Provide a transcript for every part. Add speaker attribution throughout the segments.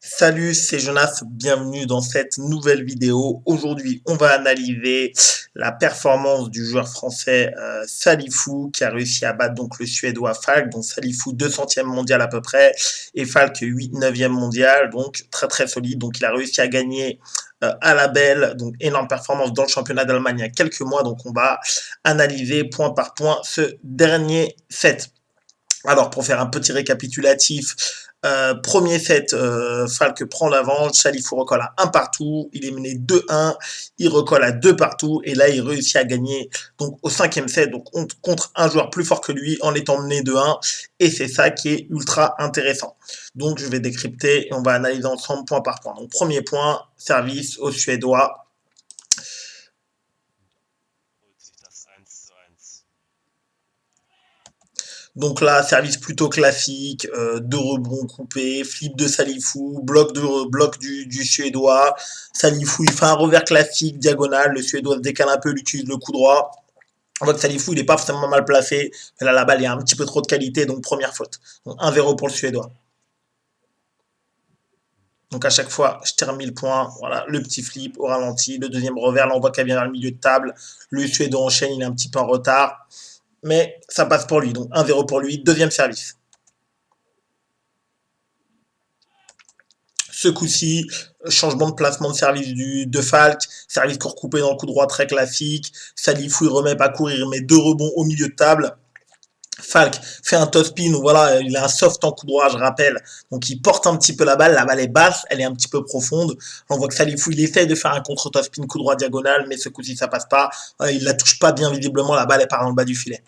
Speaker 1: Salut, c'est Jonas, bienvenue dans cette nouvelle vidéo. Aujourd'hui, on va analyser la performance du joueur français Salifou qui a réussi à battre donc le Suédois Falk. Donc Salifou 200e mondial à peu près et Falk 8 9e mondial, donc très très solide. Donc il a réussi à gagner à la belle, donc énorme performance dans le championnat d'Allemagne il y a quelques mois. Donc on va analyser point par point ce dernier set. Alors, pour faire un petit récapitulatif, premier set, Falk prend l'avance, Salifou recolle à un partout, il est mené 2-1, il recolle à 2 partout, et là il réussit à gagner donc au cinquième set donc contre un joueur plus fort que lui en étant mené 2-1, et c'est ça qui est ultra intéressant. Donc je vais décrypter et on va analyser ensemble point par point. Donc premier point, service au Suédois. Donc là, service plutôt classique, deux rebonds coupés, flip de Salifou, bloc du Suédois. Salifou, il fait un revers classique, diagonale. Le Suédois se décale un peu, il utilise le coup droit. On voit que Salifou, il n'est pas forcément mal placé. Mais là, la balle, il y a un petit peu trop de qualité, donc première faute. Donc 1-0 pour le Suédois. Donc à chaque fois, je termine le point. Voilà, le petit flip au ralenti, le deuxième revers. Là, on voit qu'elle vient vers le milieu de table. Le Suédois enchaîne, il est un petit peu en retard. Mais ça passe pour lui. Donc 1-0 pour lui. Deuxième service. Ce coup-ci, changement de placement de service de Falk, service court coupé dans le coup droit très classique. Salifou, il remet pas courir, il met deux rebonds au milieu de table. Falk fait un top spin, voilà, il a un soft en coup droit, je rappelle. Donc il porte un petit peu la balle est basse, elle est un petit peu profonde. On voit que Salifou, il essaie de faire un contre top spin coup droit diagonal, mais ce coup-ci, ça passe pas. Il la touche pas bien visiblement, la balle est part dans le bas du filet.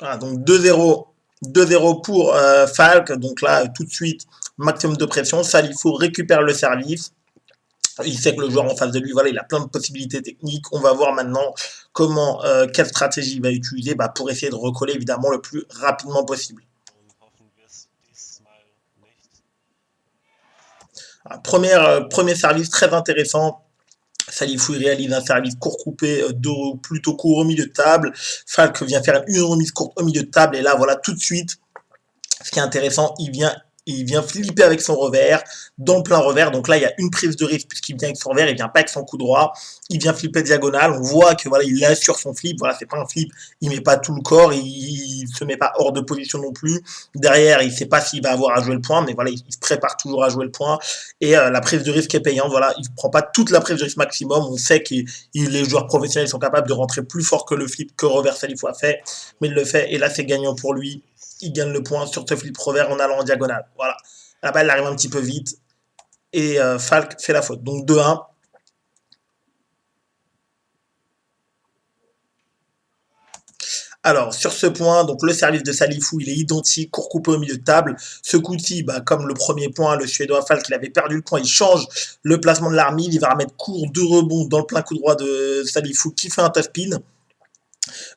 Speaker 1: Voilà, donc 2-0. 2-0 pour Falk. Donc là, tout de suite, maximum de pression. Salifou récupère le service. Il sait que le joueur en face de lui, voilà, il a plein de possibilités techniques. On va voir maintenant quelle stratégie il va utiliser pour essayer de recoller évidemment le plus rapidement possible. Premier service très intéressant. Salifou réalise un service court coupé, plutôt court au milieu de table. Falk vient faire une remise courte au milieu de table. Et là, voilà, tout de suite, ce qui est intéressant, il vient flipper avec son revers, dans le plein revers. Donc là, il y a une prise de risque puisqu'il vient avec son revers, il vient pas avec son coup droit. Il vient flipper diagonale. On voit que voilà, il assure son flip. Voilà, c'est pas un flip. Il met pas tout le corps. Il se met pas hors de position non plus. Derrière, il sait pas s'il va avoir à jouer le point, mais voilà, il se prépare toujours à jouer le point. Et la prise de risque est payante. Voilà, il prend pas toute la prise de risque maximum. On sait que les joueurs professionnels sont capables de rentrer plus fort que le flip que revers Salifou a fait, mais il le fait. Et là, c'est gagnant pour lui. Il gagne le point sur ce flip revers en allant en diagonale. Voilà. La balle arrive un petit peu vite et Falk fait la faute. Donc 2-1. Alors, sur ce point, donc le service de Salifou, il est identique, court coupé au milieu de table. Ce coup-ci, comme le premier point, le Suédois Falk, il avait perdu le point, il change le placement de l'armille, il va remettre court deux rebonds dans le plein coup droit de Salifou qui fait un tough spin.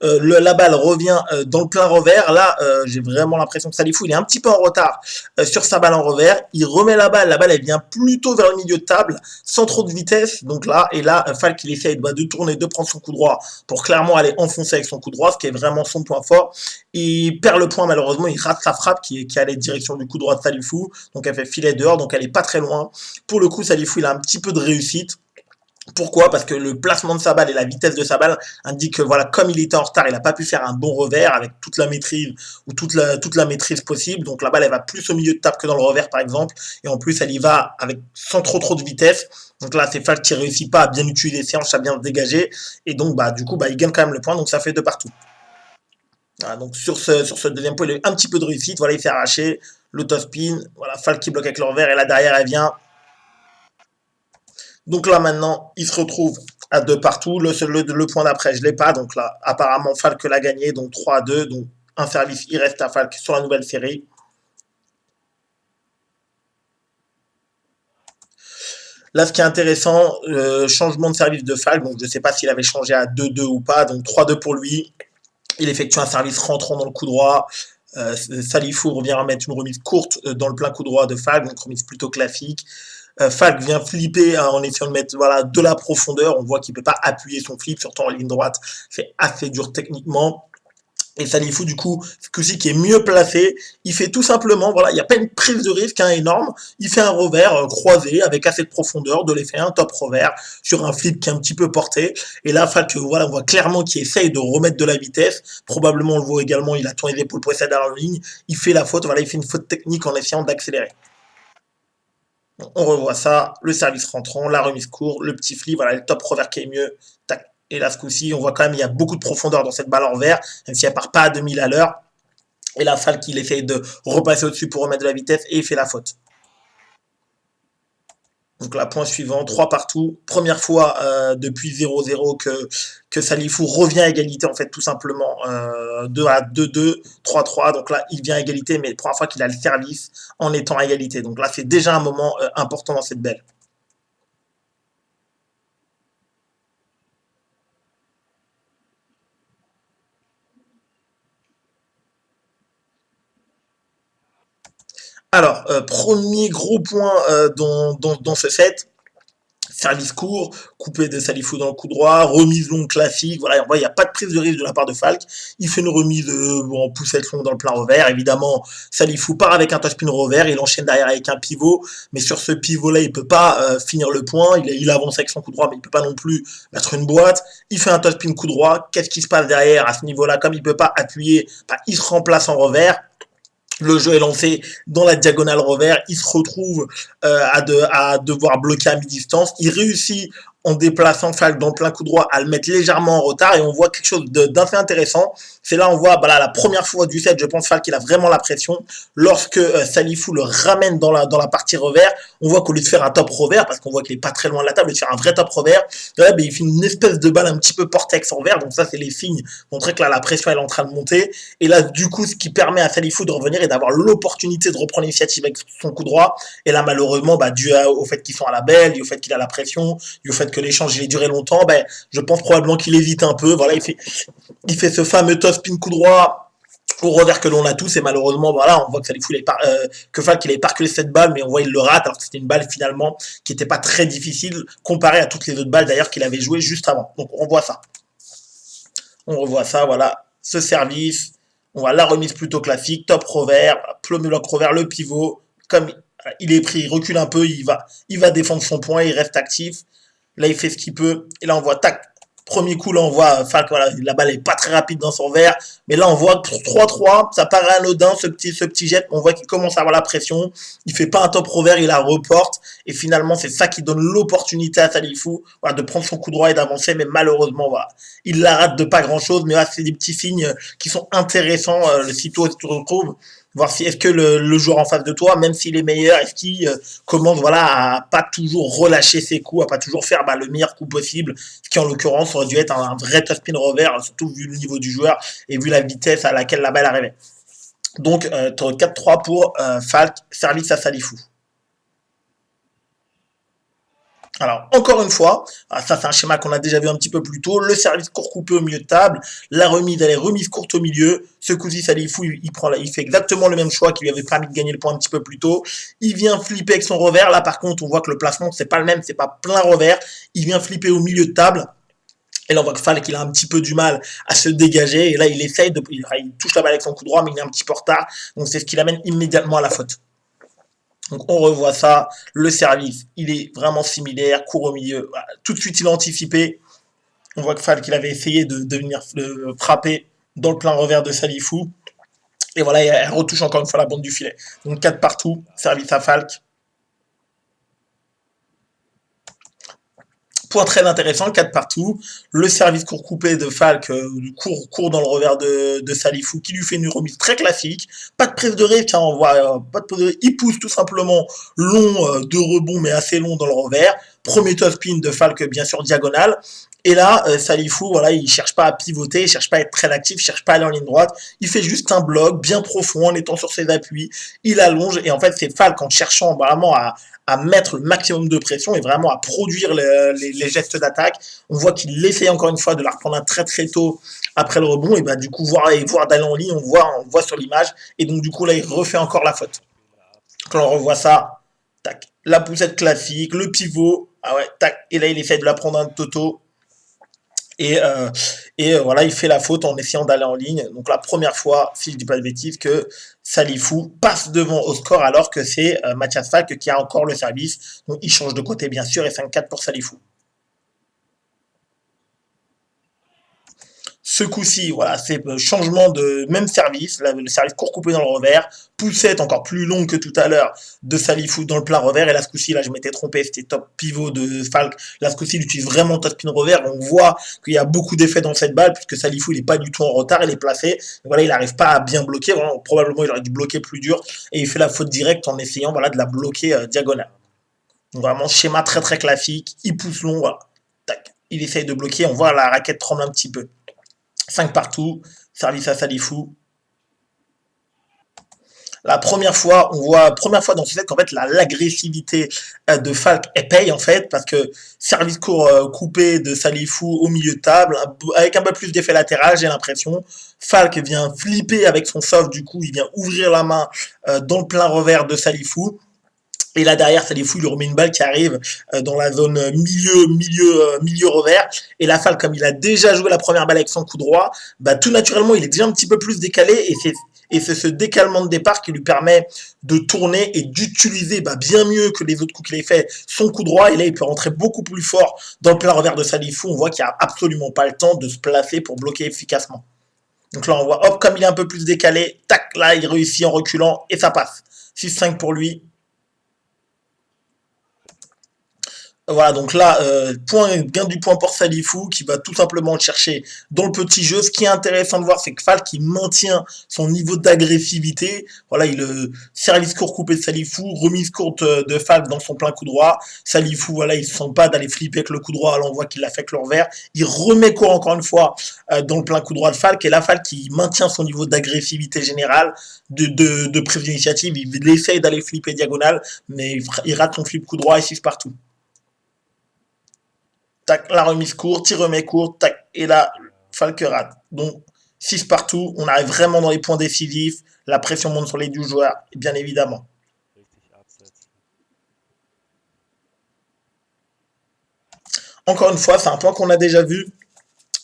Speaker 1: La balle revient dans le plein revers. Là, j'ai vraiment l'impression que Salifou, il est un petit peu en retard sur sa balle en revers. Il remet la balle, elle vient plutôt vers le milieu de table, sans trop de vitesse. Donc là, et là, Falk, il essaye de tourner, de prendre son coup droit pour clairement aller enfoncer avec son coup droit, ce qui est vraiment son point fort. Il perd le point, malheureusement, il rate sa frappe qui allait direction du coup droit de Salifou. Donc elle fait filet dehors, donc elle est pas très loin. Pour le coup, Salifou, il a un petit peu de réussite. Pourquoi? Parce que le placement de sa balle et la vitesse de sa balle indiquent que voilà, comme il était en retard, il n'a pas pu faire un bon revers avec toute la maîtrise ou toute la maîtrise possible. Donc la balle elle va plus au milieu de table que dans le revers par exemple. Et en plus elle y va avec sans trop de vitesse. Donc là c'est Falk qui réussit pas à bien utiliser ses hanches, à bien se dégager. Et donc du coup il gagne quand même le point. Donc ça fait deux partout. Voilà, donc sur ce deuxième point, il a eu un petit peu de réussite. Voilà, il s'est arraché. Le top spin. Voilà, Falk qui bloque avec le revers. Et là derrière elle vient. Donc là maintenant, il se retrouve à deux partout. Le point d'après, je ne l'ai pas. Donc là, apparemment, Falk l'a gagné. Donc 3-2. Donc un service, il reste à Falk sur la nouvelle série. Là, ce qui est intéressant, changement de service de Falk. Donc je ne sais pas s'il avait changé à 2-2 ou pas. Donc 3-2 pour lui. Il effectue un service rentrant dans le coup droit. Salifou revient à mettre une remise courte dans le plein coup droit de Falk. Donc remise plutôt classique. Falk vient flipper en essayant de mettre voilà, de la profondeur. On voit qu'il ne peut pas appuyer son flip, surtout en ligne droite. C'est assez dur techniquement. Et Salifou, du coup, qui est mieux placé, il fait tout simplement, voilà, il n'y a pas une prise de risque hein, énorme, il fait un revers croisé avec assez de profondeur, de l'effet un top revers sur un flip qui est un petit peu porté. Et là, Falk, voilà, on voit clairement qu'il essaye de remettre de la vitesse. Probablement, on le voit également, il a tourné les épaules pour essayer d'aller en ligne. Il fait la faute, voilà, il fait une faute technique en essayant d'accélérer. On revoit ça, le service rentrant, la remise court, le petit flip, voilà, le top revers qui est mieux. Tac. Et là, ce coup-ci, on voit quand même qu'il y a beaucoup de profondeur dans cette balle en vert, même si elle part pas à 2000 à l'heure. Et la Falk, il essaye de repasser au-dessus pour remettre de la vitesse et il fait la faute. Donc là, point suivant, 3 partout. Première fois depuis 0-0 que Salifou revient à égalité, en fait, tout simplement. 2 à 2-2, 3-3. Donc là, il vient à égalité, mais première fois qu'il a le service en étant à égalité. Donc là, c'est déjà un moment important dans cette belle. Alors, premier gros point dans ce set, service court, coupé de Salifou dans le coup droit, remise longue classique, voilà, on voit, il n'y a pas de prise de risque de la part de Falk, il fait une remise en poussette longue dans le plein revers, évidemment, Salifou part avec un touchpin revers, il enchaîne derrière avec un pivot, mais sur ce pivot-là, il peut pas finir le point, il avance avec son coup droit, mais il peut pas non plus mettre une boîte, il fait un touchpin coup droit, qu'est-ce qui se passe derrière à ce niveau-là, comme il peut pas appuyer, bah, il se remplace en revers, le jeu est lancé dans la diagonale revers, il se retrouve à devoir bloquer à mi-distance, il réussit en déplaçant Falk dans le plein coup droit à le mettre légèrement en retard et on voit quelque chose d'assez intéressant. C'est là on voit voilà, la première fois du set, je pense Falk il a vraiment la pression. Lorsque Salifou le ramène dans la partie revers, on voit qu'au lieu de faire un top revers, parce qu'on voit qu'il est pas très loin de la table, au lieu de faire un vrai top revers, là, ben, il fait une espèce de balle un petit peu portex en vert, donc ça c'est les signes montrer que là la pression elle est en train de monter. Et là du coup ce qui permet à Salifou de revenir et d'avoir l'opportunité de reprendre l'initiative avec son coup droit. Et là malheureusement, bah, dû au fait qu'ils sont à la belle, et au fait qu'il a la pression, et au fait que l'échange il ait duré longtemps, ben, je pense probablement qu'il hésite un peu. Voilà, il fait ce fameux toss pin coup droit au revers que l'on a tous et malheureusement voilà on voit que Salifou que Falk il avait parculé cette balle mais on voit il le rate alors que c'était une balle finalement qui n'était pas très difficile comparée à toutes les autres balles d'ailleurs qu'il avait joué juste avant. Donc on revoit ça, voilà, ce service, on voit la remise plutôt classique, top revers, plomb lock revers, le pivot, comme il est pris, il recule un peu, il va défendre son point, il reste actif. Là, il fait ce qu'il peut. Et là, on voit, tac, premier coup, là, on voit, Falk, voilà, la balle est pas très rapide dans son verre. Mais là, on voit 3-3, ça paraît anodin, ce petit jet. On voit qu'il commence à avoir la pression. Il fait pas un top revers, il la reporte. Et finalement, c'est ça qui donne l'opportunité à Salifou voilà, de prendre son coup droit et d'avancer. Mais malheureusement, voilà, il la rate de pas grand chose. Mais là, c'est des petits signes qui sont intéressants. Le sitôt tu te retrouves voir si est-ce que le joueur en face de toi, même s'il est meilleur, est-ce qu'il commence voilà à pas toujours relâcher ses coups, à pas toujours faire bah, le meilleur coup possible, ce qui en l'occurrence aurait dû être un vrai top spin revers, surtout vu le niveau du joueur et vu la vitesse à laquelle la balle arrivait. Donc 4-3 pour Falk, service à Salifou. Alors, encore une fois, ça c'est un schéma qu'on a déjà vu un petit peu plus tôt, le service court coupé au milieu de table, la remise, elle est remise courte au milieu, ce coup-ci, Salifou, il fait exactement le même choix qui lui avait permis de gagner le point un petit peu plus tôt, il vient flipper avec son revers, là par contre, on voit que le placement, c'est pas le même, c'est pas plein revers, il vient flipper au milieu de table, et là, on voit que Falk, il a un petit peu du mal à se dégager. Et là, il touche la balle avec son coup droit, mais il est un petit peu en retard. Donc, c'est ce qui l'amène immédiatement à la faute. Donc on revoit ça, le service, il est vraiment similaire, court au milieu, voilà. Tout de suite il a anticipé, on voit que Falk il avait essayé de venir frapper dans le plein revers de Salifou, et voilà, elle retouche encore une fois la bande du filet. Donc 4 partout, service à Falk. Point très intéressant, 4 partout. Le service court coupé de Falk court dans le revers de Salifou qui lui fait une remise très classique. Pas de prise de risque, hein, on voit, pas de prise de risque. Il pousse tout simplement long de rebond mais assez long dans le revers. Premier top spin de Falk bien sûr diagonale. Et là, Salifou, voilà, il cherche pas à pivoter, il cherche pas à être très actif, il cherche pas à aller en ligne droite. Il fait juste un bloc bien profond en étant sur ses appuis. Il allonge et en fait c'est Falk en cherchant vraiment à mettre le maximum de pression et vraiment à produire les gestes d'attaque. On voit qu'il essaye encore une fois de la reprendre très très tôt après le rebond et bah du coup voir d'aller en ligne, on voit sur l'image et donc du coup là il refait encore la faute. Quand on revoit ça, Tac. La poussette classique, le pivot. Ah ouais, tac. Et là, il essaie de la prendre un toto. Et, euh, voilà, il fait la faute en essayant d'aller en ligne. Donc la première fois, si je dis pas de bêtises, que Salifou passe devant au score alors que c'est Mathias Falk qui a encore le service. Donc il change de côté bien sûr et 5-4 pour Salifou. Ce coup-ci, voilà, c'est changement de même service, le service court coupé dans le revers, poussette encore plus longue que tout à l'heure de Salifou dans le plein revers, et là ce coup-ci, là je m'étais trompé, c'était top pivot de Falk, là ce coup-ci il utilise vraiment top spin revers, on voit qu'il y a beaucoup d'effets dans cette balle, puisque Salifou il est pas du tout en retard, il est placé, voilà, il n'arrive pas à bien bloquer, vraiment, probablement il aurait dû bloquer plus dur, et il fait la faute directe en essayant voilà, de la bloquer diagonale. Donc vraiment schéma très très classique, il pousse long, voilà, tac, il essaye de bloquer, on voit la raquette tremble un petit peu. 5 partout, service à Salifou. La première fois dans ce set qu'en fait l'agressivité de Falk elle paye en fait parce que service court coupé de Salifou au milieu de table avec un peu plus d'effet latéral j'ai l'impression. Falk vient flipper avec son soft du coup il vient ouvrir la main dans le plein revers de Salifou. Et là derrière, Salifou, il lui remet une balle qui arrive dans la zone milieu revers. Et la Fall, comme il a déjà joué la première balle avec son coup droit, bah, tout naturellement, il est déjà un petit peu plus décalé. Et c'est ce décalement de départ qui lui permet de tourner et d'utiliser bah, bien mieux que les autres coups qu'il a fait son coup droit. Et là, il peut rentrer beaucoup plus fort dans le plein revers de Salifou. On voit qu'il n'a absolument pas le temps de se placer pour bloquer efficacement. Donc là, on voit, hop, comme il est un peu plus décalé, tac, là, il réussit en reculant et ça passe. 6-5 pour lui. Voilà, donc là, gain du point pour Salifou qui va tout simplement le chercher dans le petit jeu. Ce qui est intéressant de voir, c'est que Falk qui maintient son niveau d'agressivité. Voilà, service court coupé de Salifou, remise courte de Falk dans son plein coup droit. Salifou, voilà, il se sent pas d'aller flipper avec le coup droit. Là, on voit qu'il l'a fait avec le revers. Il remet court encore une fois dans le plein coup droit de Falk. Et là, Falk qui maintient son niveau d'agressivité générale, de prise d'initiative. Il essaye d'aller flipper diagonale, mais il rate son flip coup droit et 6 partout. Tac, la remise courte, il remet court, tac, et là, Falk rate. Donc, 6 partout, on arrive vraiment dans les points décisifs, la pression monte sur les 12 joueurs, bien évidemment. Encore une fois, c'est un point qu'on a déjà vu.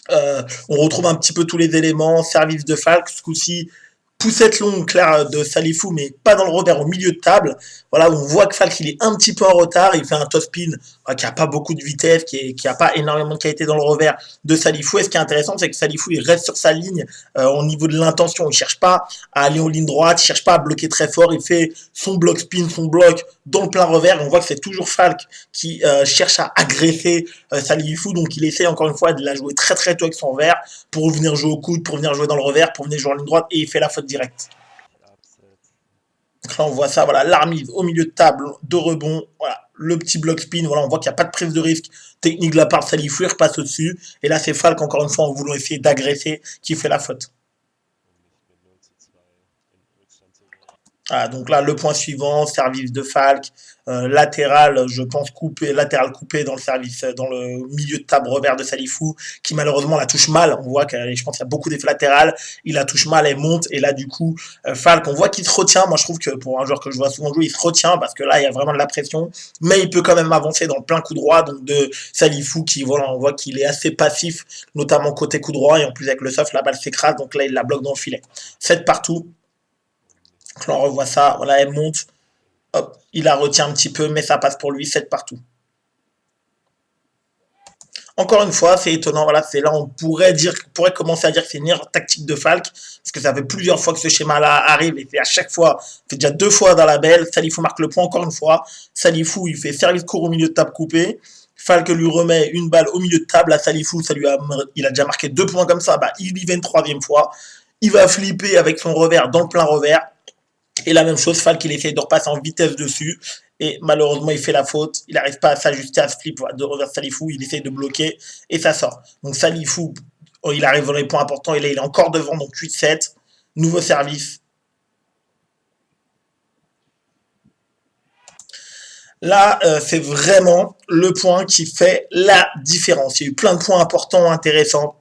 Speaker 1: On retrouve un petit peu tous les éléments, service de Falk, ce coup-ci, poussette longue claire de Salifou, mais pas dans le revers, au milieu de table. Voilà, on voit que Falk il est un petit peu en retard, il fait un top spin qui a pas beaucoup de vitesse, qui a pas énormément de qualité dans le revers de Salifou. Et ce qui est intéressant, c'est que Salifou il reste sur sa ligne au niveau de l'intention. Il cherche pas à aller en ligne droite, il cherche pas à bloquer très fort. Il fait son bloc spin, son bloc dans le plein revers. On voit que c'est toujours Falk qui cherche à agresser Salifou, donc il essaie encore une fois de la jouer très très tôt avec son revers pour venir jouer au coude, pour venir jouer dans le revers, pour venir jouer en ligne droite, et il fait la faute directe. Donc là, on voit ça, voilà, l'armise au milieu de table, de rebond, voilà, le petit bloc spin, voilà, on voit qu'il n'y a pas de prise de risque technique de la part de Salifou, il repasse au-dessus, et là, c'est Falk, encore une fois, en voulant essayer d'agresser, qui fait la faute. Ah, donc là, le point suivant, service de Falk, latéral, je pense coupé, latéral coupé dans le service, dans le milieu de table revers de Salifou, qui malheureusement la touche mal. On voit que je pense qu'il y a beaucoup d'effets latérales. Il la touche mal, elle monte, et là du coup, Falk, on voit qu'il se retient. Moi, je trouve que pour un joueur que je vois souvent jouer, il se retient parce que là, il y a vraiment de la pression, mais il peut quand même avancer dans le plein coup droit, donc de Salifou qui, voilà, on voit qu'il est assez passif, notamment côté coup droit, et en plus avec le soft, la balle s'écrase, donc là, il la bloque dans le filet. 7 partout. Donc là, on revoit ça, voilà, elle monte, hop, il la retient un petit peu, mais ça passe pour lui, 7 partout. Encore une fois, c'est étonnant, voilà, c'est là on pourrait commencer à dire que c'est une erreur tactique de Falk, parce que ça fait plusieurs fois que ce schéma-là arrive, et c'est à chaque fois, fait déjà 2 fois dans la belle, Salifou marque le point encore une fois, Salifou il fait service court au milieu de table coupé, Falk lui remet une balle au milieu de table, à Salifou, il a déjà marqué 2 points comme ça, bah, il y va une troisième fois, il va flipper avec son revers dans le plein revers, et la même chose, Falk, il essaye de repasser en vitesse dessus. Et malheureusement, il fait la faute. Il n'arrive pas à s'ajuster à ce flip de revers Salifou. Il essaye de bloquer et ça sort. Donc Salifou, oh, il arrive dans les points importants. Et là, il est encore devant. Donc 8-7. Nouveau service. Là, c'est vraiment le point qui fait la différence. Il y a eu plein de points importants, intéressants.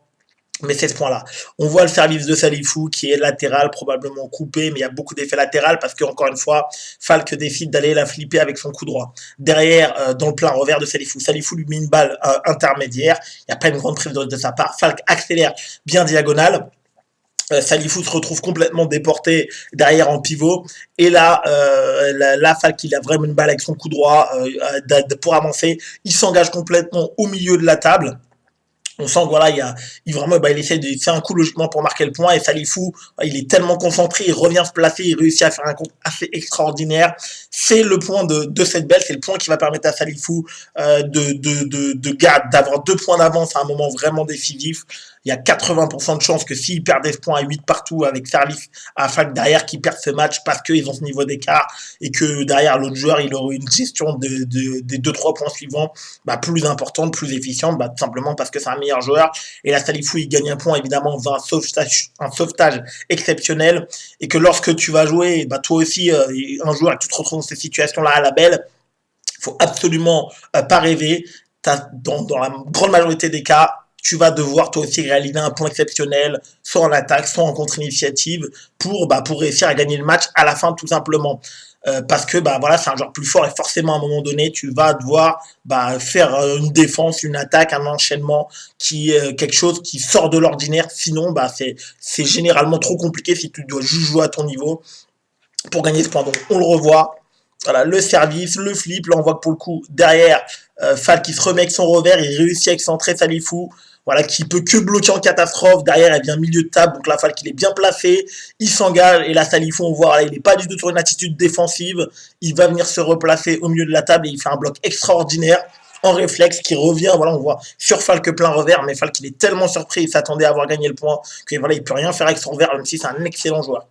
Speaker 1: Mais c'est ce point-là. On voit le service de Salifou qui est latéral, probablement coupé, mais il y a beaucoup d'effets latéraux parce que encore une fois, Falk décide d'aller la flipper avec son coup droit. Derrière, dans le plein revers de Salifou, Salifou lui met une balle intermédiaire. Il n'y a pas une grande prise de risque de sa part. Falk accélère bien diagonale. Salifou se retrouve complètement déporté derrière en pivot. Et là, Falk, il a vraiment une balle avec son coup droit pour avancer. Il s'engage complètement au milieu de la table. On sent que voilà, vraiment, il essaie de faire un coup logiquement pour marquer le point et Salifou, il est tellement concentré, il revient se placer, il réussit à faire un compte assez extraordinaire. C'est le point de cette belle, c'est le point qui va permettre à Salifou d'avoir 2 points d'avance à un moment vraiment décisif. Il y a 80% de chances que s'ils perdent des points à 8 partout avec service à Falk derrière, qu'ils perdent ce match parce qu'ils ont ce niveau d'écart et que derrière l'autre joueur, il aurait une gestion des 2-3 points suivants plus importante, plus efficiente, tout simplement parce que c'est un meilleur joueur. Et là, Salifou, il gagne un point évidemment en faisant un sauvetage exceptionnel et que lorsque tu vas jouer, toi aussi, un joueur, tu te retrouves dans ces situations-là à la belle, il faut absolument pas rêver. Dans la grande majorité des cas, tu vas devoir toi aussi réaliser un point exceptionnel, soit en attaque, soit en contre-initiative, pour réussir à gagner le match à la fin tout simplement. Parce que voilà, c'est un joueur plus fort et forcément à un moment donné, tu vas devoir faire une défense, une attaque, un enchaînement qui est quelque chose qui sort de l'ordinaire. Sinon, c'est généralement trop compliqué si tu dois juste jouer à ton niveau pour gagner ce point. Donc on le revoit. Voilà, le service, le flip, là on voit que pour le coup, derrière, Falk qui se remet avec son revers, il réussit à excentrer Salifou, voilà, qui peut que bloquer en catastrophe. Derrière, elle vient milieu de table, donc la Falk il est bien placé, il s'engage, et là Salifou, on voit, voilà, il n'est pas du tout sur une attitude défensive, il va venir se replacer au milieu de la table et il fait un bloc extraordinaire en réflexe qui revient, voilà, on voit sur Falk plein revers, mais Falk il est tellement surpris, il s'attendait à avoir gagné le point, que voilà, il peut rien faire avec son revers, même si c'est un excellent joueur.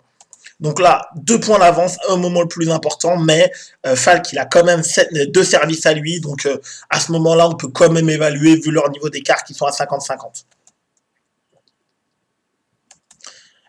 Speaker 1: Donc là, 2 points d'avance, un moment le plus important, mais Falk, il a quand même 2 services à lui, donc à ce moment-là, on peut quand même évaluer, vu leur niveau d'écart, qui sont à 50-50.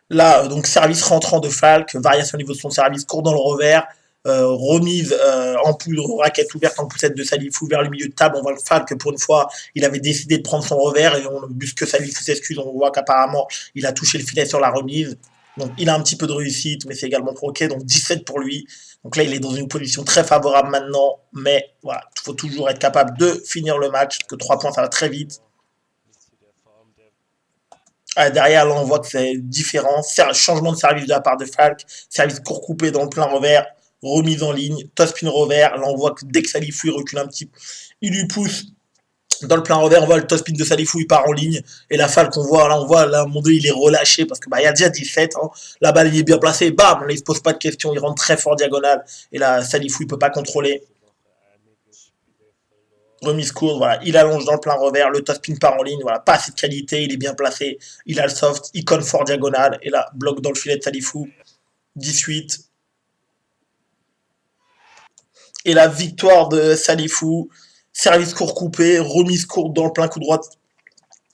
Speaker 1: Là, donc service rentrant de Falk, variation au niveau de son service, court dans le revers, remise en raquette ouverte en poussette de Salifou vers le milieu de table. On voit le Falk que pour une fois, il avait décidé de prendre son revers et puisque Salifou s'excuse, on voit qu'apparemment, il a touché le filet sur la remise. Donc il a un petit peu de réussite, mais c'est également provoqué. Donc 17 pour lui. Donc là, il est dans une position très favorable maintenant. Mais voilà, il faut toujours être capable de finir le match. Que 3 points, ça va très vite. Derrière, là, on voit que c'est différent. Changement de service de la part de Falk. Service court coupé dans le plein revers. Remise en ligne. Toss-pin revers. Là, on voit que dès que Salifou il recule un petit peu, il lui pousse dans le plein revers, on voit le toss-pin de Salifou, il part en ligne. Et la Falk, on voit, là, mon dieu, il est relâché parce que, il y a déjà 17, hein. La balle, il est bien placé, bam, là, il se pose pas de questions, il rentre très fort diagonale. Et là, Salifou, il peut pas contrôler. Remise courte, voilà, il allonge dans le plein revers, le toss-pin part en ligne, voilà, pas assez de qualité, il est bien placé, il a le soft, il conne fort diagonale, et là, bloc dans le filet de Salifou, 18. Et la victoire de Salifou, service court coupé, remise courte dans le plein coup droit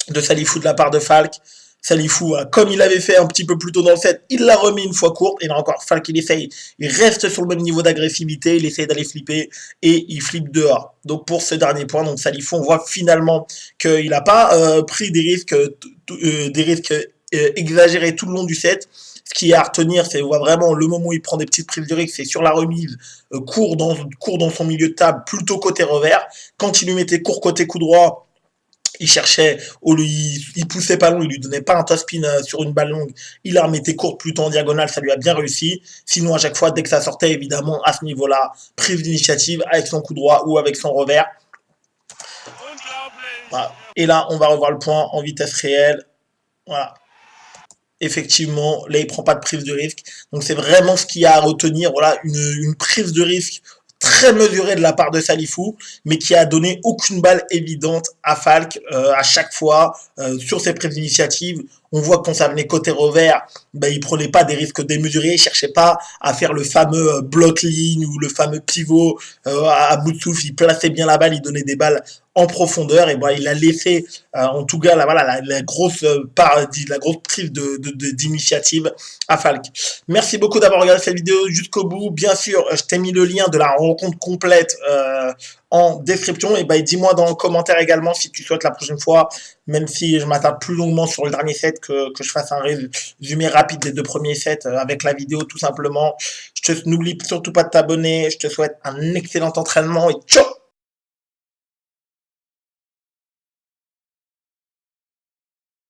Speaker 1: de Salifou de la part de Falk. Salifou, comme il avait fait un petit peu plus tôt dans le set, il l'a remis une fois courte. Et là encore, Falk, il essaye, il reste sur le même niveau d'agressivité, il essaye d'aller flipper et il flippe dehors. Donc pour ce dernier point, donc Salifou, on voit finalement qu'il n'a pas pris des risques exagérés tout le long du set. Ce qui est à retenir, c'est vraiment le moment où il prend des petites prises de risque, c'est sur la remise, court dans son milieu de table, plutôt côté revers. Quand il lui mettait court côté coup droit, il cherchait, il poussait pas long, il lui donnait pas un top-spin sur une balle longue, il la remettait courte plutôt en diagonale, ça lui a bien réussi. Sinon, à chaque fois, dès que ça sortait, évidemment, à ce niveau-là, prise d'initiative avec son coup droit ou avec son revers. Voilà. Et là, on va revoir le point en vitesse réelle. Voilà. Effectivement, là, il prend pas de prise de risque. Donc, c'est vraiment ce qu'il y a à retenir. Voilà, une prise de risque très mesurée de la part de Salifou, mais qui a donné aucune balle évidente à Falk à chaque fois sur ses prises d'initiative. On voit que quand ça venait côté revers, il prenait pas des risques démesurés, il cherchait pas à faire le fameux bloc ligne ou le fameux pivot à bout de souffle, il plaçait bien la balle, il donnait des balles en profondeur. Et bah, il a laissé, en tout cas, voilà, la grosse la grosse prise d'initiative à Falk. Merci beaucoup d'avoir regardé cette vidéo jusqu'au bout. Bien sûr, je t'ai mis le lien de la rencontre complète en description. Et bah, dis-moi dans les commentaires également si tu souhaites la prochaine fois, même si je m'attarde plus longuement sur le dernier set, que je fasse un résumé rapide des 2 premiers sets avec la vidéo tout simplement. N'oublie surtout pas de t'abonner. Je te souhaite un excellent entraînement et ciao.